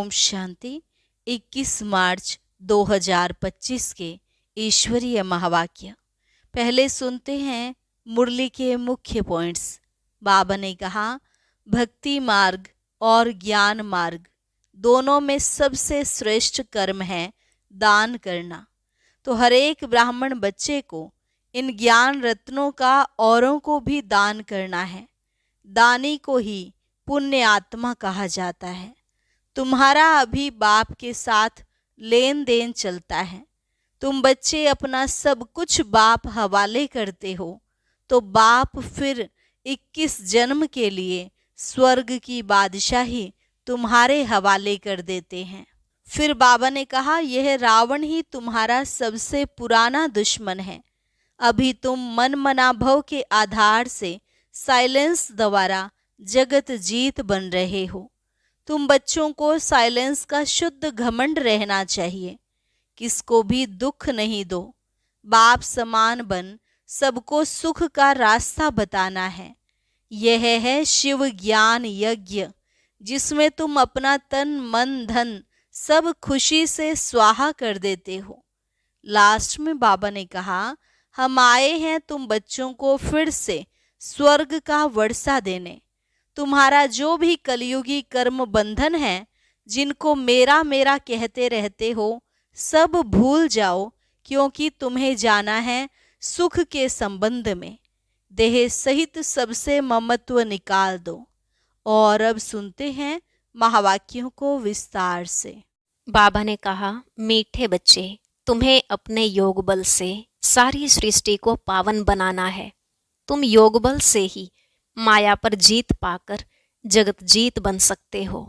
ओम शांति। 21 मार्च 2025 के ईश्वरीय महावाक्य। पहले सुनते हैं मुरली के मुख्य पॉइंट्स। बाबा ने कहा, भक्ति मार्ग और ज्ञान मार्ग दोनों में सबसे श्रेष्ठ कर्म है दान करना। तो हर एक ब्राह्मण बच्चे को इन ज्ञान रत्नों का औरों को भी दान करना है। दानी को ही पुण्य आत्मा कहा जाता है। तुम्हारा अभी बाप के साथ लेन देन चलता है। तुम बच्चे अपना सब कुछ बाप हवाले करते हो, तो बाप फिर 21 जन्म के लिए स्वर्ग की बादशाही तुम्हारे हवाले कर देते हैं। फिर बाबा ने कहा, यह रावण ही तुम्हारा सबसे पुराना दुश्मन है। अभी तुम मन मनाभव के आधार से साइलेंस द्वारा जगत जीत बन रहे हो। तुम बच्चों को साइलेंस का शुद्ध घमंड रहना चाहिए। किसको भी दुख नहीं दो। बाप समान बन सबको सुख का रास्ता बताना है। यह है शिव ज्ञान यज्ञ, जिसमें तुम अपना तन मन धन सब खुशी से स्वाहा कर देते हो। लास्ट में बाबा ने कहा, हम आए हैं तुम बच्चों को फिर से स्वर्ग का वर्षा देने। तुम्हारा जो भी कलयुगी कर्म बंधन है, जिनको मेरा मेरा कहते रहते हो, सब भूल जाओ, क्योंकि तुम्हें जाना है सुख के संबंध में। देह सहित सबसे ममत्व निकाल दो। और अब सुनते हैं महावाक्यों को विस्तार से। बाबा ने कहा, मीठे बच्चे, तुम्हें अपने योग बल से सारी सृष्टि को पावन बनाना है। तुम योग बल से ही माया पर जीत पाकर जगत जीत बन सकते हो।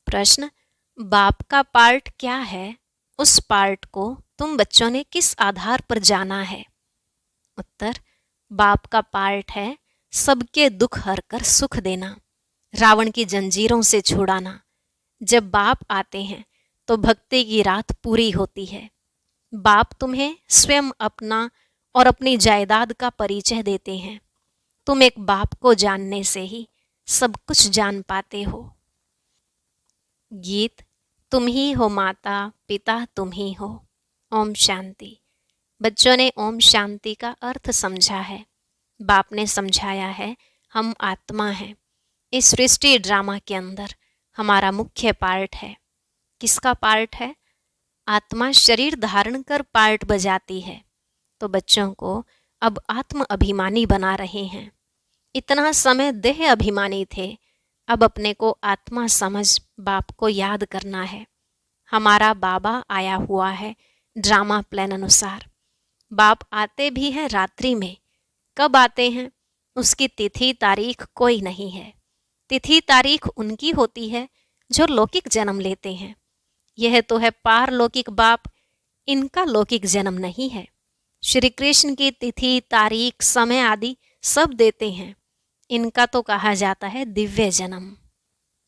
प्रश्न, बाप का पार्ट क्या है? उस पार्ट को तुम बच्चों ने किस आधार पर जाना है? उत्तर, बाप का पार्ट है सबके दुख हरकर सुख देना, रावण की जंजीरों से छुड़ाना। जब बाप आते हैं तो भक्ति की रात पूरी होती है। बाप तुम्हें स्वयं अपना और अपनी जायदाद का परिचय देते हैं। तुम एक बाप को जानने से ही सब कुछ जान पाते हो। गीत, तुम ही हो माता पिता तुम ही हो। ओम शांति। बच्चों ने ओम शांति का अर्थ समझा है। बाप ने समझाया है, हम आत्मा हैं। इस सृष्टि ड्रामा के अंदर हमारा मुख्य पार्ट है। किसका पार्ट है? आत्मा शरीर धारण कर पार्ट बजाती है। तो बच्चों को अब आत्म अभिमानी बना रहे हैं। इतना समय देह अभिमानी थे, अब अपने को आत्मा समझ बाप को याद करना है। हमारा बाबा आया हुआ है ड्रामा प्लान अनुसार। बाप आते भी हैं रात्रि में। कब आते हैं उसकी तिथि तारीख कोई नहीं है। तिथि तारीख उनकी होती है जो लौकिक जन्म लेते हैं। यह तो है पारलौकिक बाप, इनका लौकिक जन्म नहीं है। श्री कृष्ण की तिथि तारीख समय आदि सब देते हैं। इनका तो कहा जाता है दिव्य जन्म।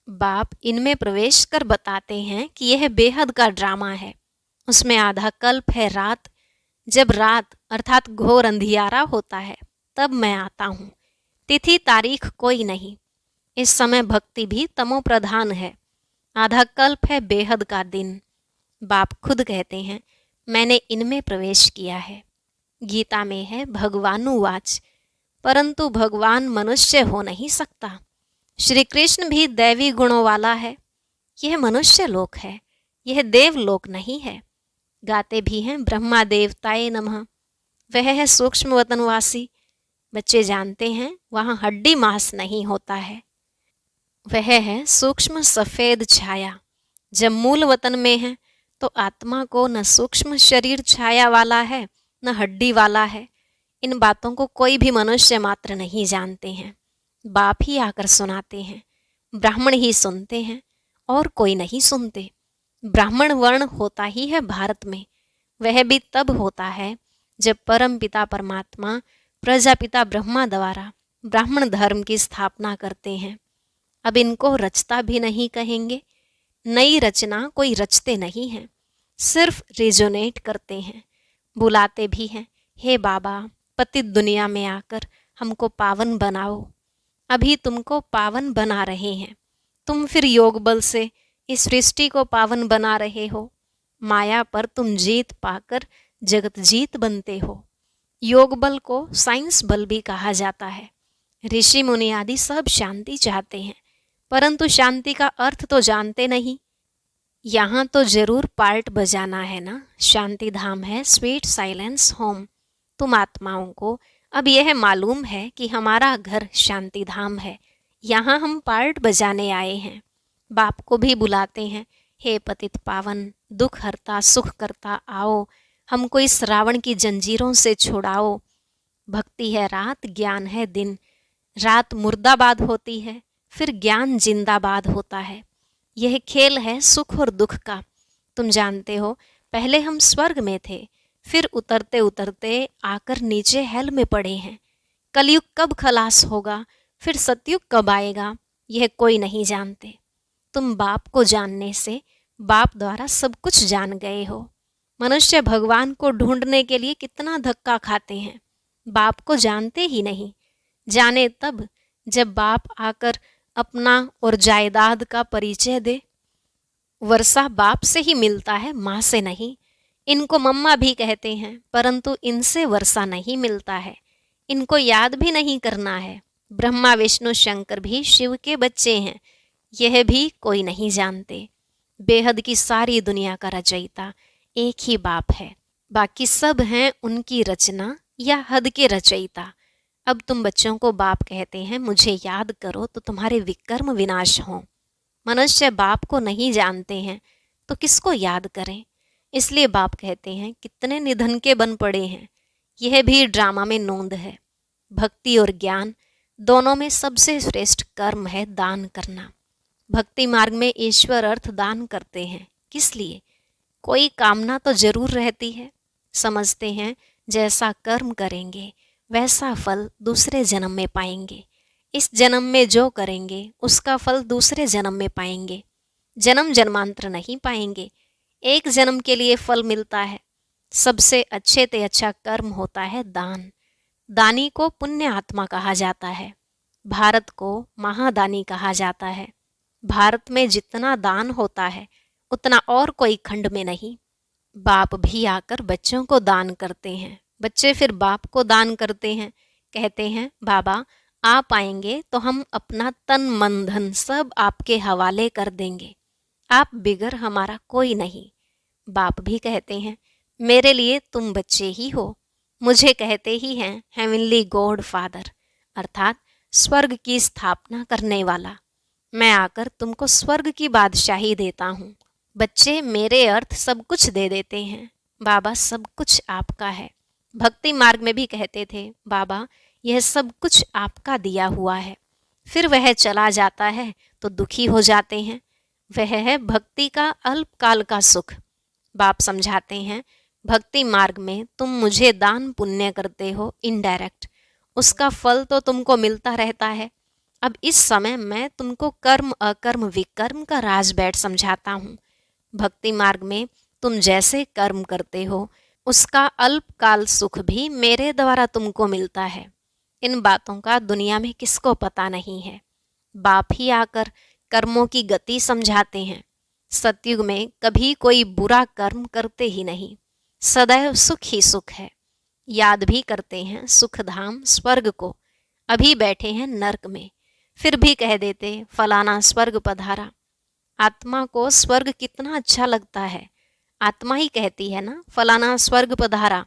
बाप इनमें प्रवेश कर बताते हैं कि यह बेहद का ड्रामा है। उसमें आधा कल्प है रात। जब रात अर्थात घोर अंधियारा होता है तब मैं आता हूँ। तिथि तारीख कोई नहीं। इस समय भक्ति भी तमो प्रधान है। आधा कल्प है बेहद का दिन। बाप खुद कहते हैं, मैंने इनमें प्रवेश किया है। गीता में है भगवानुवाच, परंतु भगवान मनुष्य हो नहीं सकता। श्री कृष्ण भी दैवी गुणों वाला है। यह मनुष्य लोक है, यह देव लोक नहीं है। गाते भी हैं ब्रह्मा देवताए नमः। वह है सूक्ष्म वतनवासी। बच्चे जानते हैं वहाँ हड्डी मांस नहीं होता है। वह है सूक्ष्म सफेद छाया। जब मूल वतन में है तो आत्मा को न सूक्ष्म शरीर छाया वाला है न हड्डी वाला है। इन बातों को कोई भी मनुष्य मात्र नहीं जानते हैं। बाप ही आकर सुनाते हैं। ब्राह्मण ही सुनते हैं और कोई नहीं सुनते। ब्राह्मण वर्ण होता ही है भारत में। वह भी तब होता है जब परम पिता परमात्मा प्रजापिता ब्रह्मा द्वारा ब्राह्मण धर्म की स्थापना करते हैं। अब इनको रचता भी नहीं कहेंगे। नई रचना कोई रचते नहीं हैं, सिर्फ रिजोनेट करते हैं। बुलाते भी हैं, हे बाबा पतित दुनिया में आकर हमको पावन बनाओ। अभी तुमको पावन बना रहे हैं। तुम फिर योग बल से इस सृष्टि को पावन बना रहे हो। माया पर तुम जीत पाकर जगत जीत बनते हो। योग बल को साइंस बल भी कहा जाता है। ऋषि मुनि आदि सब शांति चाहते हैं, परंतु शांति का अर्थ तो जानते नहीं। यहाँ तो जरूर पार्ट बजाना है ना। शांति धाम है, स्वीट साइलेंस होम। तुम आत्माओं को अब यह मालूम है कि हमारा घर शांति धाम है। यहाँ हम पार्ट बजाने आए हैं। बाप को भी बुलाते हैं, हे पतित पावन, दुख हरता सुख करता आओ, हमको इस रावण की जंजीरों से छुड़ाओ। भक्ति है रात, ज्ञान है दिन। रात मुर्दाबाद होती है, फिर ज्ञान जिंदाबाद होता है। यह खेल है सुख और दुख का। तुम जानते हो, पहले हम स्वर्ग में थे, फिर उतरते उतरते आकर नीचे हेल में पड़े हैं। कलयुग कब खलास होगा, फिर सतयुग कब आएगा, यह कोई नहीं जानते। तुम बाप को जानने से बाप द्वारा सब कुछ जान गए हो। मनुष्य भगवान को ढूंढने के लिए कितना धक्का खाते हैं, बाप को जानते ही नहीं। जाने तब जब बाप आकर अपना और जायदाद का परिचय दे। वर्षा बाप से ही मिलता है, माँ से नहीं। इनको मम्मा भी कहते हैं, परंतु इनसे वर्षा नहीं मिलता है। इनको याद भी नहीं करना है। ब्रह्मा विष्णु शंकर भी शिव के बच्चे हैं, यह भी कोई नहीं जानते। बेहद की सारी दुनिया का रचयिता एक ही बाप है, बाकी सब हैं उनकी रचना या हद के रचयिता। अब तुम बच्चों को बाप कहते हैं, मुझे याद करो तो तुम्हारे विकर्म विनाश हों। मनुष्य बाप को नहीं जानते हैं तो किसको याद करें। इसलिए बाप कहते हैं, कितने निधन के बन पड़े हैं। यह भी ड्रामा में नोंद है। भक्ति और ज्ञान दोनों में सबसे श्रेष्ठ कर्म है दान करना। भक्ति मार्ग में ईश्वर अर्थ दान करते हैं। किस लिए? कोई कामना तो जरूर रहती है। समझते हैं जैसा कर्म करेंगे वैसा फल दूसरे जन्म में पाएंगे। इस जन्म में जो करेंगे उसका फल दूसरे जन्म में पाएंगे। जन्म जन्मांतर नहीं पाएंगे, एक जन्म के लिए फल मिलता है। सबसे अच्छे से अच्छा कर्म होता है दान। दानी को पुण्य आत्मा कहा जाता है। भारत को महादानी कहा जाता है। भारत में जितना दान होता है उतना और कोई खंड में नहीं। बाप भी आकर बच्चों को दान करते हैं, बच्चे फिर बाप को दान करते हैं। कहते हैं, बाबा आप आएंगे तो हम अपना तन मन धन सब आपके हवाले कर देंगे, आप बिगर हमारा कोई नहीं। बाप भी कहते हैं, मेरे लिए तुम बच्चे ही हो। मुझे कहते ही हैं हेवनली गॉड फादर, अर्थात स्वर्ग की स्थापना करने वाला। मैं आकर तुमको स्वर्ग की बादशाही देता हूँ। बच्चे मेरे अर्थ सब कुछ दे देते हैं। बाबा सब कुछ आपका है। भक्ति मार्ग में भी कहते थे, बाबा यह सब कुछ आपका दिया हुआ है। फिर वह चला जाता है तो दुखी हो जाते हैं। वह है भक्ति का अल्पकाल का सुख। बाप समझाते हैं, भक्ति मार्ग में तुम मुझे दान पुण्य करते हो इनडायरेक्ट, उसका फल तो तुमको मिलता रहता है। अब इस समय मैं तुमको कर्म अकर्म विकर्म का राज बैठ समझाता हूँ। भक्ति मार्ग में तुम जैसे कर्म करते हो उसका अल्पकाल सुख भी मेरे द्वारा तुमको मिलता है। इन बातों का दुनिया में किसको पता नहीं है। बाप ही आकर कर्मों की गति समझाते हैं। सतयुग में कभी कोई बुरा कर्म करते ही नहीं, सदैव सुख ही सुख है। याद भी करते हैं सुखधाम स्वर्ग को, अभी बैठे हैं नर्क में, फिर भी कह देते फलाना स्वर्ग पधारा। आत्मा को स्वर्ग कितना अच्छा लगता है, आत्मा ही कहती है ना फलाना स्वर्ग पधारा,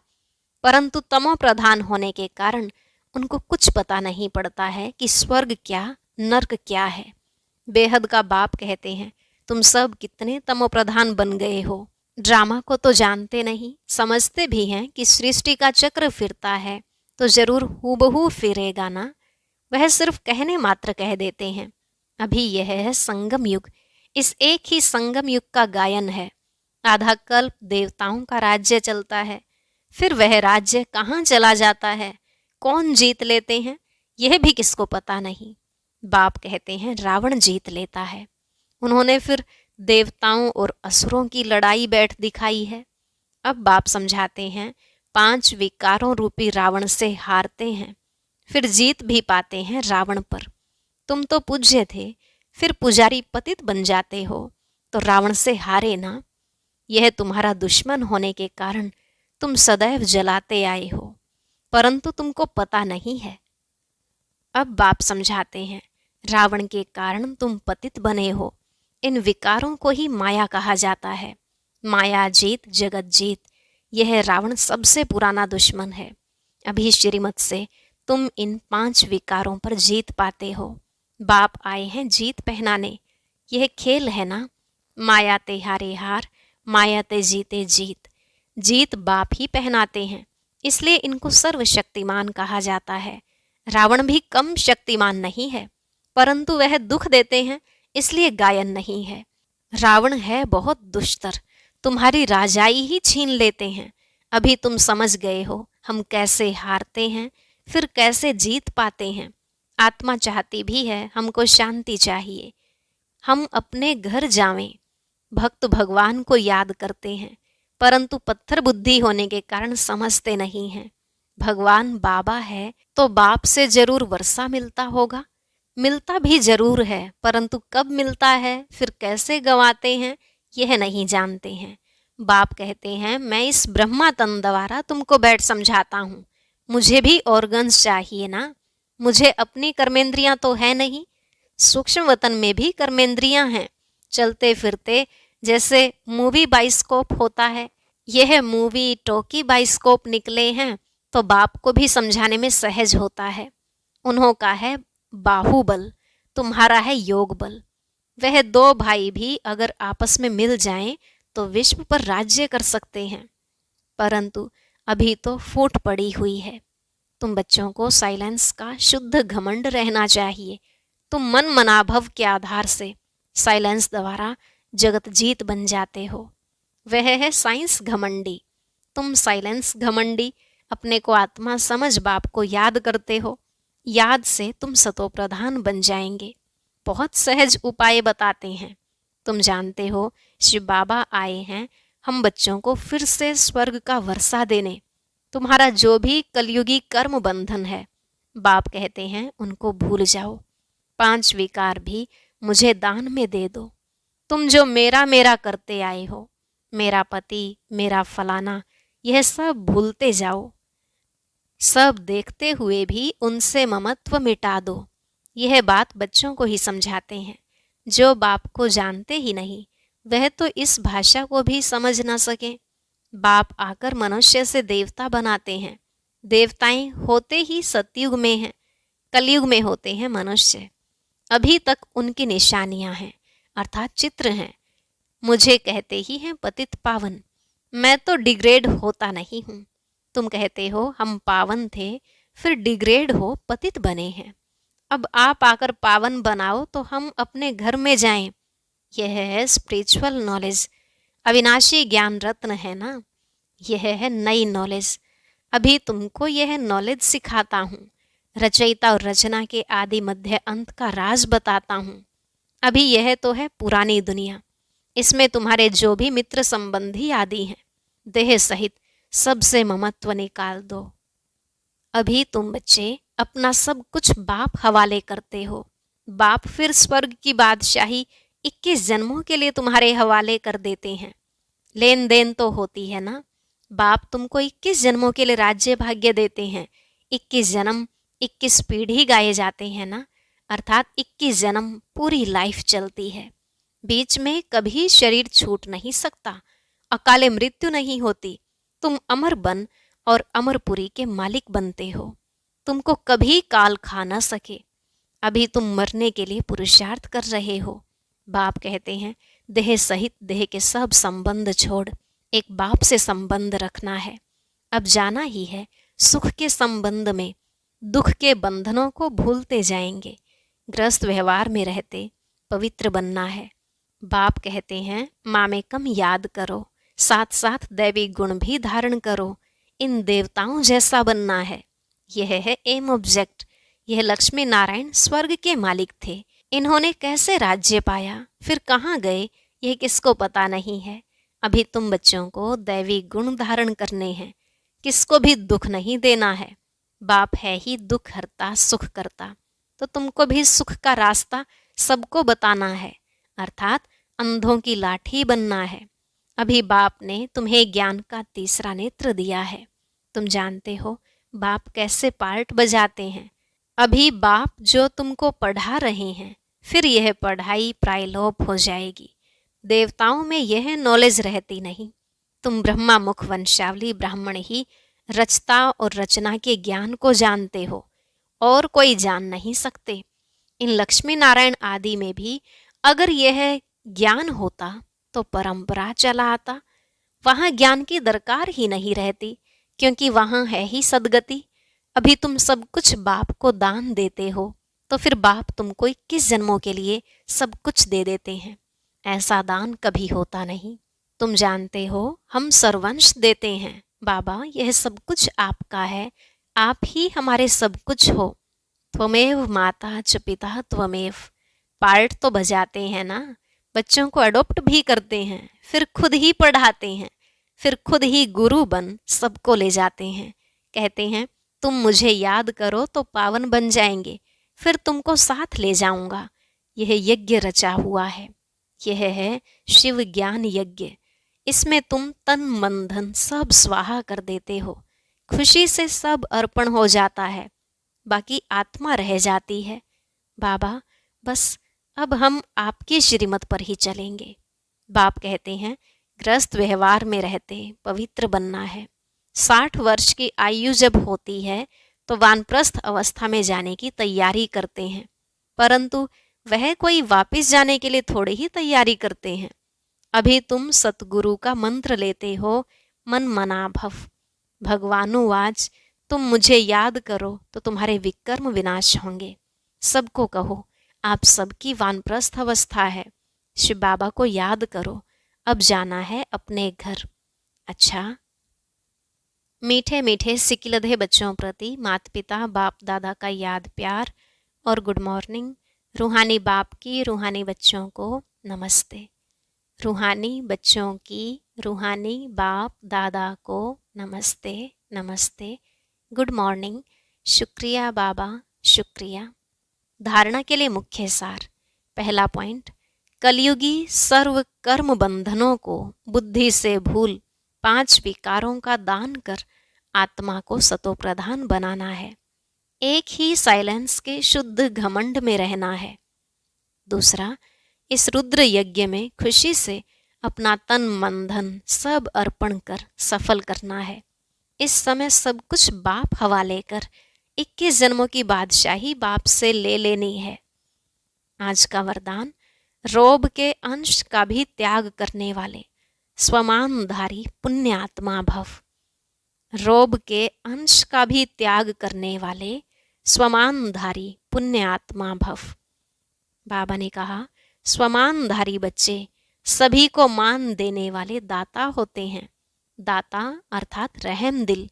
परंतु तमो प्रधान होने के कारण उनको कुछ पता नहीं पड़ता है कि स्वर्ग क्या नर्क क्या है। बेहद का बाप कहते हैं, तुम सब कितने तमो प्रधान बन गए हो। ड्रामा को तो जानते नहीं, समझते भी हैं कि सृष्टि का चक्र फिरता है तो जरूर हूबहू फिरेगा ना। वह सिर्फ कहने मात्र कह देते हैं। अभी यह है संगम युग, इस एक ही संगम युग का गायन है। आधा कल्प देवताओं का राज्य चलता है, फिर वह राज्य कहाँ चला जाता है, कौन जीत लेते हैं, यह भी किसको पता नहीं। बाप कहते हैं रावण जीत लेता है। उन्होंने फिर देवताओं और असुरों की लड़ाई बैठ दिखाई है। अब बाप समझाते हैं 5 विकारों रूपी रावण से हारते हैं, फिर जीत भी पाते हैं रावण पर। तुम तो पूज्य थे, फिर पुजारी पतित बन जाते हो, तो रावण से हारे ना। यह तुम्हारा दुश्मन होने के कारण तुम सदैव जलाते आए हो, परंतु तुमको पता नहीं है। अब बाप समझाते हैं, रावण के कारण तुम पतित बने हो। इन विकारों को ही माया कहा जाता है। माया जीत जगत जीत, यह रावण सबसे पुराना दुश्मन है। अभी श्रीमत से तुम इन 5 विकारों पर जीत पाते हो। बाप आए हैं जीत पहनाने। यह खेल है ना, माया ते हारे हार, माया ते जीते जीत। जीत बाप ही पहनाते हैं, इसलिए इनको सर्वशक्तिमान कहा जाता है। रावण भी कम शक्तिमान नहीं है, परंतु वह दुख देते हैं, इसलिए गायन नहीं है। रावण है बहुत दुष्टर, तुम्हारी राजाई ही छीन लेते हैं। अभी तुम समझ गए हो हम कैसे हारते हैं, फिर कैसे जीत पाते हैं। आत्मा चाहती भी है हमको शांति चाहिए, हम अपने घर जावें। भक्त भगवान को याद करते हैं, परंतु पत्थर बुद्धि होने के कारण समझते नहीं हैं। भगवान बाबा है तो बाप से जरूर वर्षा मिलता होगा, मिलता भी जरूर है, परंतु कब मिलता है फिर कैसे गंवाते हैं यह नहीं जानते हैं। बाप कहते हैं मैं इस ब्रह्मा तन द्वारा तुमको बैठ समझाता हूँ, मुझे भी ऑर्गन्स चाहिए ना। मुझे अपनी कर्मेंद्रियां तो है नहीं, सूक्ष्म वतन में भी कर्मेंद्रियां हैं। चलते फिरते जैसे मूवी बाइस्कोप होता है, यह मूवी टॉकी बाइस्कोप निकले हैं तो बाप को भी समझाने में सहज होता है। उन्हों का है बाहुबल, तुम्हारा है योग बल। वह 2 भाई भी अगर आपस में मिल जाएं तो विश्व पर राज्य कर सकते हैं, परंतु अभी तो फूट पड़ी हुई है। तुम बच्चों को साइलेंस का शुद्ध घमंड रहना चाहिए। तुम मन मनाभव के आधार से साइलेंस द्वारा जगत जीत बन जाते हो। वह है साइंस घमंडी, तुम साइलेंस घमंडी अपने को आत्मा समझ बाप को याद करते हो। याद से तुम सतो प्रधान बन जाएंगे। बहुत सहज उपाय बताते हैं। तुम जानते हो शिव बाबा आए हैं हम बच्चों को फिर से स्वर्ग का वर्षा देने। तुम्हारा जो भी कलयुगी कर्म बंधन है, बाप कहते हैं उनको भूल जाओ। 5 विकार भी मुझे दान में दे दो। तुम जो मेरा मेरा करते आए हो, मेरा पति, मेरा फलाना, यह सब भूलते जाओ। सब देखते हुए भी उनसे ममत्व मिटा दो। यह बात बच्चों को ही समझाते हैं। जो बाप को जानते ही नहीं, वह तो इस भाषा को भी समझ न सके। बाप आकर मनुष्य से देवता बनाते हैं। देवताएं होते ही सतयुग में हैं, कलयुग में होते हैं मनुष्य। अभी तक उनकी निशानियां हैं, अर्थात चित्र हैं। मुझे कहते ही हैं पतित पावन, मैं तो डिग्रेड होता नहीं हूँ। तुम कहते हो हम पावन थे, फिर डिग्रेड हो पतित बने हैं। अब आप आकर पावन बनाओ तो हम अपने घर में जाएं। यह है स्पिरिचुअल नॉलेज, अविनाशी ज्ञान रत्न है ना। यह है नई नॉलेज। अभी तुमको यह नॉलेज सिखाता हूँ। रचयिता और रचना के आदि मध्य अंत का राज बताता हूँ। अभी यह तो है पुरानी दुनिया, इसमें तुम्हारे जो भी मित्र संबंधी आदि हैं, देह सहित सबसे ममत्व निकाल दो। अभी तुम बच्चे अपना सब कुछ बाप हवाले करते हो। बाप फिर स्वर्ग की बादशाही 21 जन्मों के लिए तुम्हारे हवाले कर देते हैं। लेन देन तो होती है ना। बाप तुमको 21 जन्मों के लिए राज्य भाग्य देते हैं। 21 जन्म 21 पीढ़ी गाए जाते हैं ना, अर्थात 21 जन्म पूरी लाइफ चलती है। बीच में कभी शरीर छूट नहीं सकता, अकाले मृत्यु नहीं होती। तुम अमर बन और अमरपुरी के मालिक बनते हो। तुमको कभी काल खा न सके। अभी तुम मरने के लिए पुरुषार्थ कर रहे हो। बाप कहते हैं देह सहित देह के सब संबंध छोड़ एक बाप से संबंध रखना है। अब जाना ही है सुख के संबंध में, दुख के बंधनों को भूलते जाएंगे। ग्रस्त व्यवहार में रहते पवित्र बनना है। बाप कहते हैं माँ में कम याद करो, साथ साथ दैवी गुण भी धारण करो। इन देवताओं जैसा बनना है। यह है एम ऑब्जेक्ट। यह लक्ष्मी नारायण स्वर्ग के मालिक थे। इन्होंने कैसे राज्य पाया, फिर कहाँ गए, यह किसको पता नहीं है। अभी तुम बच्चों को दैवी गुण धारण करने हैं, किसको भी दुख नहीं देना है। बाप है ही दुख हरता सुख करता, तो तुमको भी सुख का रास्ता सबको बताना है, अर्थात अंधों की लाठी बनना है। अभी बाप ने तुम्हें ज्ञान का तीसरा नेत्र दिया है। तुम जानते हो बाप कैसे पार्ट बजाते हैं। अभी बाप जो तुमको पढ़ा रहे हैं, फिर यह पढ़ाई प्रायलोप हो जाएगी। देवताओं में यह नॉलेज रहती नहीं। तुम ब्रह्मा मुख वंशावली ब्राह्मण ही रचता और रचना के ज्ञान को जानते हो, और कोई जान नहीं सकते। इन लक्ष्मी नारायण आदि में भी अगर यह ज्ञान होता तो परंपरा चला आता। वहां ज्ञान की दरकार ही नहीं रहती, क्योंकि वहां है ही सदगति। अभी तुम सब कुछ बाप को दान देते हो, तो फिर बाप तुमको 21 जन्मों के लिए सब कुछ दे देते हैं। ऐसा दान कभी होता नहीं। तुम जानते हो हम सर्वंश देते हैं। बाबा, यह सब कुछ आपका है, आप ही हमारे सब कुछ हो। त्वमेव माता च पिता त्वमेव। पार्ट तो बजाते हैं ना, बच्चों को अडॉप्ट भी करते हैं, फिर खुद ही पढ़ाते हैं, फिर खुद ही गुरु बन सबको ले जाते हैं। कहते हैं तुम मुझे याद करो तो पावन बन जाएंगे, फिर तुमको साथ ले जाऊंगा। यह यज्ञ रचा हुआ है, यह है शिव ज्ञान यज्ञ। इसमें तुम तन मन धन सब स्वाहा कर देते हो। खुशी से सब अर्पण हो जाता है, बाकी आत्मा रह जाती है। बाबा, बस अब हम आपकी श्रीमत पर ही चलेंगे। बाप कहते हैं गृहस्थ व्यवहार में रहते पवित्र बनना है। 60 वर्ष की आयु जब होती है तो वानप्रस्थ अवस्था में जाने की तैयारी करते हैं, परंतु वह कोई वापस जाने के लिए थोड़े ही तैयारी करते हैं। अभी तुम सतगुरु का मंत्र लेते हो, मन मना भव। भगवानुवाच, तुम मुझे याद करो तो तुम्हारे विकर्म विनाश होंगे। सबको कहो आप सबकी वानप्रस्थ अवस्था है, शिव बाबा को याद करो, अब जाना है अपने घर। अच्छा, मीठे मीठे सिकिलधे बच्चों प्रति माता पिता बाप दादा का याद प्यार और गुड मॉर्निंग। रूहानी बाप की रूहानी बच्चों को नमस्ते। रूहानी बच्चों की रूहानी बाप दादा को नमस्ते नमस्ते, गुड मॉर्निंग। शुक्रिया बाबा, शुक्रिया। धारणा के लिए मुख्य सार। पहला पॉइंट, कलयुगी सर्व कर्म बंधनों को बुद्धि से भूल 5 विकारों का दान कर आत्मा को सतो प्रधान बनाना है। एक ही साइलेंस के शुद्ध घमंड में रहना है। दूसरा, इस रुद्र यज्ञ में खुशी से अपना तन मन धन सब अर्पण कर सफल करना है। इस समय सब कुछ बाप हवाले कर 21 जन्मों की बादशाही बाप से ले लेनी है। आज का वरदान, रोब के अंश का भी त्याग करने वाले स्वमानधारी पुण्य आत्मा भव। रोब के अंश का भी त्याग करने वाले स्वमानधारी पुण्य आत्मा भव। बाबा ने कहा स्वमानधारी बच्चे सभी को मान देने वाले दाता होते हैं। दाता अर्थात रहम दिल।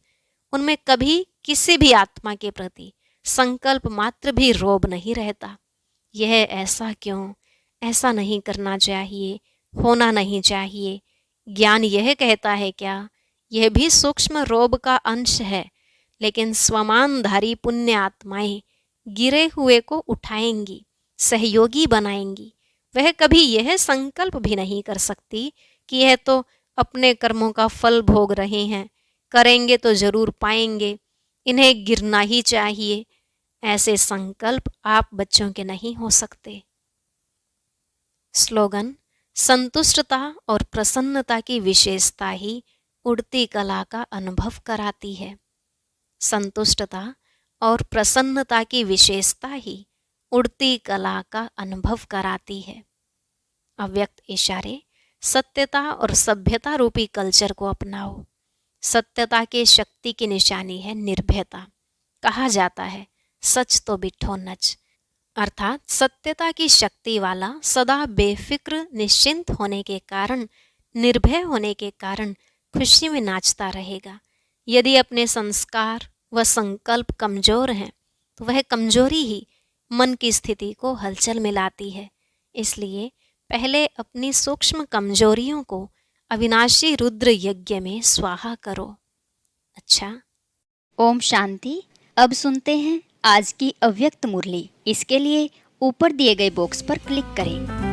उनमें कभी किसी भी आत्मा के प्रति संकल्प मात्र भी रोब नहीं रहता। यह ऐसा क्यों, ऐसा नहीं करना चाहिए, होना नहीं चाहिए। ज्ञान यह कहता है क्या? यह भी सूक्ष्म रोब का अंश है, लेकिन स्वमानधारी पुण्य आत्माएं गिरे हुए को उठाएंगी, सहयोगी बनाएंगी। वह कभी यह संकल्प भी नहीं कर सकती कि यह तो अपने कर्मों का फल भोग रहे हैं, करेंगे तो जरूर पाएंगे, इन्हें गिरना ही चाहिए। ऐसे संकल्प आप बच्चों के नहीं हो सकते। स्लोगन, संतुष्टता और प्रसन्नता की विशेषता ही उड़ती कला का अनुभव कराती है। संतुष्टता और प्रसन्नता की विशेषता ही उड़ती कला का अनुभव कराती है। अव्यक्त इशारे, सत्यता और सभ्यता रूपी कल्चर को अपनाओ। सत्यता के शक्ति की निशानी है निर्भयता। कहा जाता है सच तो बिठो नच, अर्थात सत्यता की शक्ति वाला सदा बेफिक्र निश्चिंत होने के कारण, निर्भय होने के कारण खुशी में नाचता रहेगा। यदि अपने संस्कार व संकल्प कमजोर हैं तो वह कमजोरी ही मन की स्थिति को हलचल में लाती है। इसलिए पहले अपनी सूक्ष्म कमजोरियों को अविनाशी रुद्र यज्ञ में स्वाहा करो। अच्छा, ओम शांति। अब सुनते हैं आज की अव्यक्त मुरली। इसके लिए ऊपर दिए गए बॉक्स पर क्लिक करें।